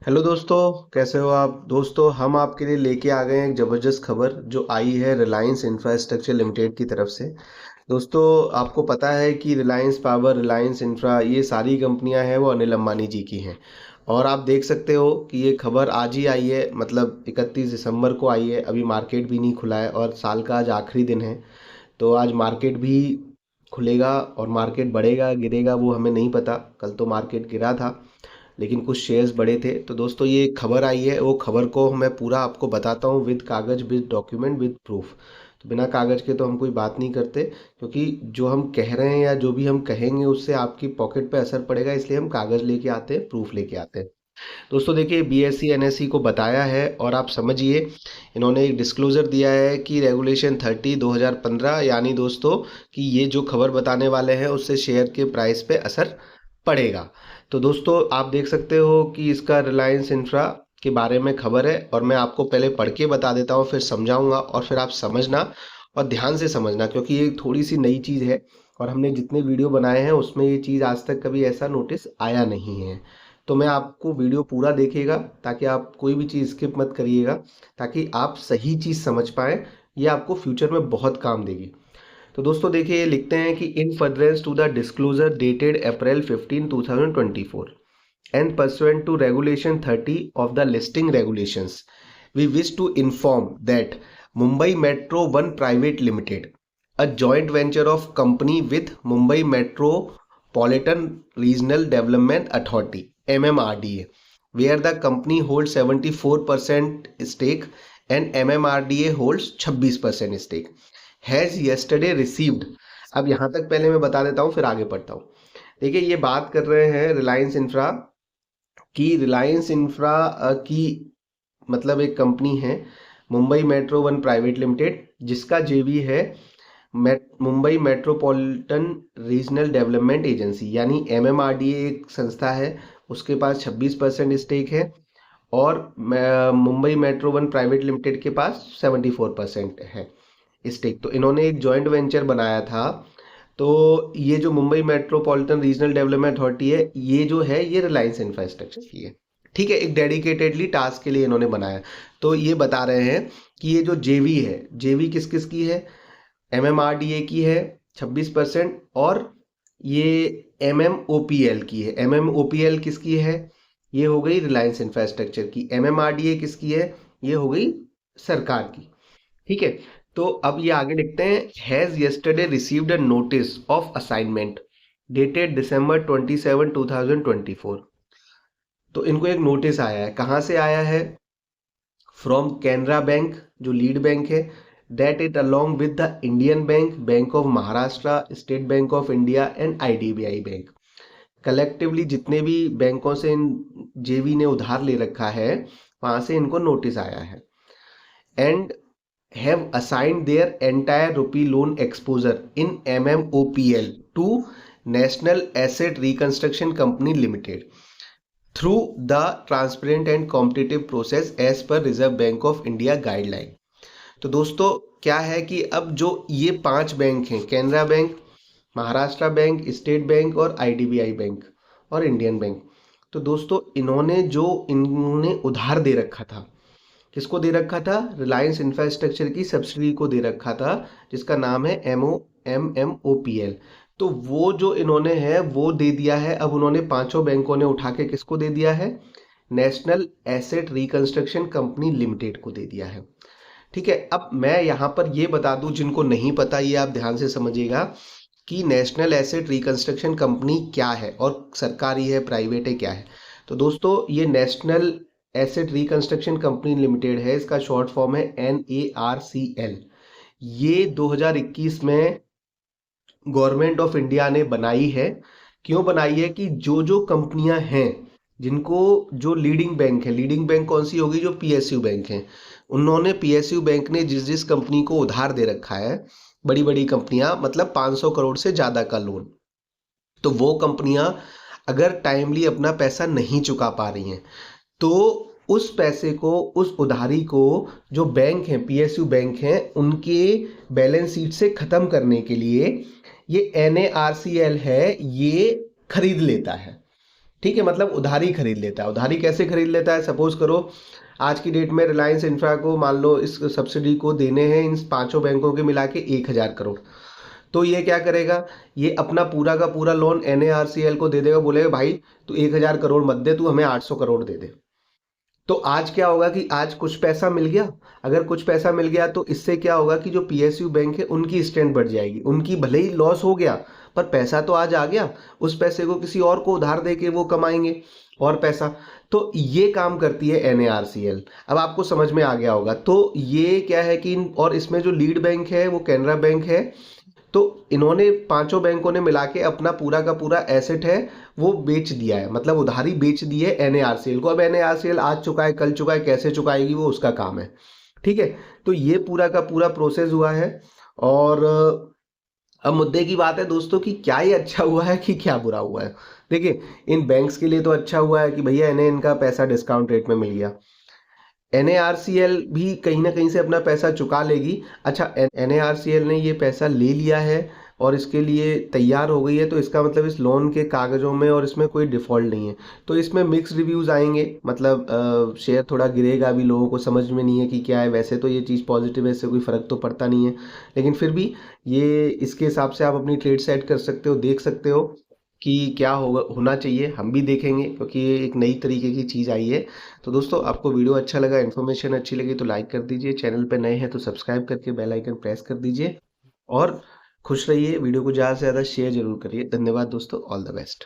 Hello दोस्तों, कैसे हो आप। दोस्तों, हम आपके लिए लेके आ गए हैं एक ज़बरदस्त खबर जो आई है रिलायंस इंफ्रास्ट्रक्चर लिमिटेड की तरफ से। दोस्तों, आपको पता है कि रिलायंस पावर, रिलायंस इंफ्रा, ये सारी कंपनियां हैं वो अनिल अंबानी जी की हैं। और आप देख सकते हो कि ये खबर आज ही आई है, मतलब 31 दिसंबर को आई है। अभी मार्केट भी नहीं खुला है और साल का आज आखिरी दिन है। तो आज मार्केट भी खुलेगा और मार्केट बढ़ेगा गिरेगा वो हमें नहीं पता। कल तो मार्केट गिरा था लेकिन कुछ शेयर्स बढ़े थे। तो दोस्तों, ये खबर आई है, वो खबर को मैं पूरा आपको बताता हूँ विद कागज, विद डॉक्यूमेंट, विद प्रूफ। तो बिना कागज के तो हम कोई बात नहीं करते, क्योंकि जो हम कह रहे हैं या जो भी हम कहेंगे उससे आपकी पॉकेट पे असर पड़ेगा, इसलिए हम कागज लेके आते हैं, प्रूफ लेके आते हैं। दोस्तों देखिए, बीएससी एनएससी को बताया है और आप समझिए, इन्होंने एक डिस्क्लोजर दिया है कि रेगुलेशन 30/2015, यानी दोस्तों कि ये जो खबर बताने वाले हैं उससे शेयर के प्राइस पे असर पड़ेगा। तो दोस्तों, आप देख सकते हो कि इसका रिलायंस इंफ्रा के बारे में खबर है और मैं आपको पहले पढ़ के बता देता हूँ, फिर समझाऊंगा और फिर आप समझना और ध्यान से समझना, क्योंकि ये थोड़ी सी नई चीज़ है और हमने जितने वीडियो बनाए हैं उसमें ये चीज़ आज तक कभी ऐसा नोटिस आया नहीं है। तो मैं आपको वीडियो पूरा देखिएगा ताकि आप कोई भी चीज़ स्किप मत करिएगा, ताकि आप सही चीज़ समझ पाएँ। ये आपको फ्यूचर में बहुत काम देगी। तो दोस्तों देखिए, ये लिखते हैं कि in furtherance to the disclosure dated April 15 2024 and pursuant to regulation 30 of the listing regulations, we wish to inform that Mumbai Metro One Private Limited, a joint venture of company with Mumbai Metropolitan Regional Development Authority (MMRDA), where the company holds 74% stake and MMRDA holds 26% stake, has yesterday received। अब यहाँ तक पहले मैं बता देता हूँ, फिर आगे पढ़ता हूँ। देखिए, ये बात कर रहे हैं रिलायंस इंफ्रा की। रिलायंस इंफ्रा की मतलब एक कंपनी है, Mumbai metro one private limited, जिसका जेवी है Mumbai metropolitan regional development agency, यानी एमएमआरडीए एक संस्था है। उसके पास 26% स्टेक है और Mumbai metro one private limited के पास 74% है स्टेक। तो इन्होंने एक जॉइंट वेंचर बनाया था। तो ये जो Mumbai metropolitan regional development authority है, ये जो है ये रिलायंस इंफ्रास्ट्रक्चर की है। ठीक है, एक डेडिकेटेडली टास्क के लिए इन्होंने बनाया। तो ये बता रहे हैं कि ये जो जेवी है, जेवी किस किस की है। एमएमआरडीए की है 26%, और ये एमएमओपीएल की है। एमएमओपीएल किसकी है, ये हो गई रिलायंस इंफ्रास्ट्रक्चर की। एमएमआरडीए किसकी है, ये हो गई सरकार की। ठीक है। तो अब ये आगे लिखते हैं, has yesterday received a notice of assignment dated December 27 2024। तो इनको एक नोटिस आया है। कहाँ से आया है? फ्रॉम कैनरा बैंक, जो लीड बैंक है, that it along with the Indian bank, bank of Maharashtra, state bank of India and IDBI bank. Collectively जितने भी बैंकों से इन जेवी ने उधार ले रखा है, वहां से इनको नोटिस आया है। And have assigned their entire rupee loan exposure in MMOPL to National Asset Reconstruction Company Limited through the transparent and competitive process as per Reserve Bank of India guideline। तो दोस्तों, क्या है कि अब जो ये 5 बैंक हैं, Canara bank, Maharashtra bank, state bank और आईडीबीआई बैंक और इंडियन बैंक। तो दोस्तों, इन्होंने उधार दे रखा था। किसको दे रखा था? रिलायंस इंफ्रास्ट्रक्चर की सब्सिडी को दे रखा था, जिसका नाम है MMOPL। तो वो जो इन्होंने है वो दे दिया है। अब उन्होंने पांचों बैंकों ने उठा के किसको दे दिया है? National asset reconstruction company limited को दे दिया है। ठीक है। अब मैं यहाँ पर ये बता दूं, जिनको नहीं पता ये आप ध्यान से समझिएगा कि नेशनल एसेट रिकंस्ट्रक्शन कंपनी क्या है और सरकारी है, प्राइवेट है, क्या है। तो दोस्तों, ये national asset reconstruction company limited है, इसका शॉर्ट फॉर्म है NARCL। ये 2021 में गवर्नमेंट ऑफ इंडिया ने बनाई है। क्यों बनाई है? कि जो जो कंपनियां हैं, जिनको, जो लीडिंग बैंक है, लीडिंग बैंक कौन सी होगी? जो PSU बैंक है। उन्होंने, PSU बैंक ने जिस जिस कंपनी को उधार दे रखा है, बड़ी बड़ी कंपनियां, मतलब 500 करोड़ से ज्यादा का लोन, तो वो कंपनियां अगर टाइमली अपना पैसा नहीं चुका पा रही हैं, तो उस पैसे को, उस उधारी को, जो बैंक हैं, PSU बैंक हैं, उनके बैलेंस शीट से खत्म करने के लिए ये NARCL है, ये खरीद लेता है। ठीक है, मतलब उधारी खरीद लेता है। उधारी कैसे खरीद लेता है? सपोज करो आज की डेट में रिलायंस इंफ्रा को मान लो इस सब्सिडी को देने हैं इन पांचों बैंकों के मिला के 1000 करोड़। तो ये क्या करेगा, ये अपना पूरा का पूरा लोन NARCL को दे देगा, बोलेगा भाई तू 1000 करोड़ मत दे, तू हमें 800 करोड़ दे दे। तो आज क्या होगा कि आज कुछ पैसा मिल गया। अगर कुछ पैसा मिल गया तो इससे क्या होगा कि जो PSU बैंक है उनकी स्ट्रेंथ बढ़ जाएगी, उनकी भले ही लॉस हो गया पर पैसा तो आज आ गया, उस पैसे को किसी और को उधार दे के वो कमाएंगे और पैसा। तो ये काम करती है NARCL। अब आपको समझ में आ गया होगा। तो ये क्या है कि और इसमें जो लीड बैंक है वो कैनरा बैंक है। तो इन्होंने पांचों बैंकों ने मिला के अपना पूरा का पूरा एसेट है वो बेच दिया है, मतलब उधारी बेच दी है NARCL को। अब NARCL आज चुकाए कल चुकाए कैसे चुकाएगी वो उसका काम है। ठीक है, तो ये पूरा का पूरा प्रोसेस हुआ है। और अब मुद्दे की बात है दोस्तों कि क्या ये अच्छा हुआ है कि क्या बुरा हुआ है। देखिए, इन बैंक्स के लिए तो अच्छा हुआ है कि भैया इन्हें इनका पैसा डिस्काउंट रेट में मिल गया। NARCL भी कहीं ना कहीं से अपना पैसा चुका लेगी। अच्छा, NARCL ने ये पैसा ले लिया है और इसके लिए तैयार हो गई है, तो इसका मतलब इस लोन के कागजों में और इसमें कोई डिफॉल्ट नहीं है। तो इसमें मिक्स रिव्यूज आएंगे, मतलब शेयर थोड़ा गिरेगा, अभी लोगों को समझ में नहीं है कि क्या है। वैसे तो ये चीज़ पॉजिटिव है, इससे कोई फर्क तो पड़ता नहीं है, लेकिन फिर भी ये इसके हिसाब से आप अपनी ट्रेड सेट कर सकते हो, देख सकते हो कि क्या होगा होना चाहिए। हम भी देखेंगे क्योंकि ये एक नई तरीके की चीज़ आई है। तो दोस्तों, आपको वीडियो अच्छा लगा, इन्फॉर्मेशन अच्छी लगी तो लाइक कर दीजिए, चैनल पे नए हैं तो सब्सक्राइब करके बेल आइकन प्रेस कर दीजिए और खुश रहिए। वीडियो को ज़्यादा से ज़्यादा शेयर जरूर करिए। धन्यवाद दोस्तों, ऑल द बेस्ट।